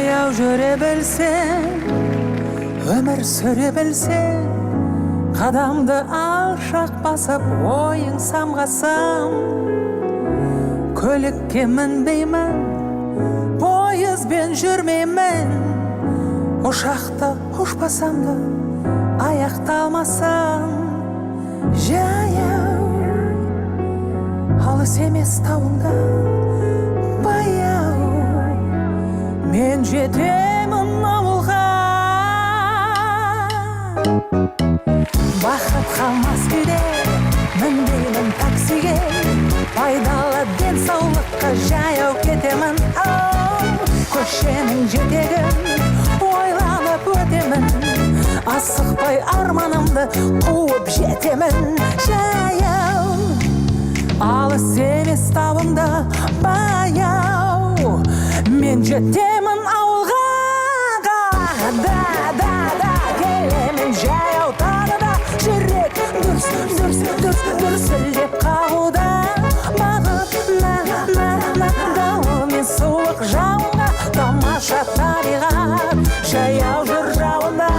жаяу жүре білсең, өмір сүре білсең, қадамды алшақ басып ойың самғасам, көлікке мінбеймін, пойызбен жүрмеймін, ұшақты ұшпасам да аяқталмасам, жаяу алыс емес тауыңда баяу мен жетемін ауылға. Бақыт қалмас күйде мінбеймін таксиге, пайдалы денсаулыққа жаяу кетемін. Көшенің жетегін ойланып өтемін, асықпай арманымды қуып жетемін. Жаяу алыс емес тауымда баяу мен жетемін ауылға. Да келемін жаяу тағы да, жүрек дүрсілдеп қағуда. Бағыт дауыл мен суық жауынға, тамаша табиғат жаяу жүр жауында.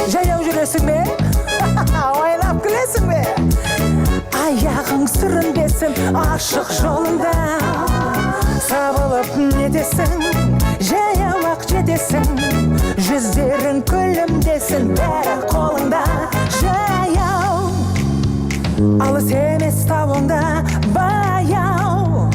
Жаяу жүресің бе? Ойлап күлесің бе? Аяғың сүрінбесін ашық жолында, сабылып нетесің, жаяу ақ жетесің, жүздерің күлімдесін, бәрі қолыңда. Жаяу алыс емес тауыңда баяу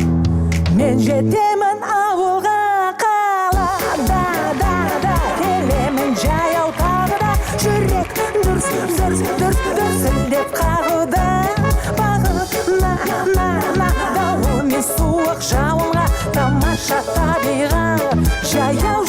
мен жетемін ауылға. Қалада келемін жаяу тағы да, жүрек дүрсілдеп қағуда. Бағыт дауыл мен суық жауынға, тамаша табиғат жаяу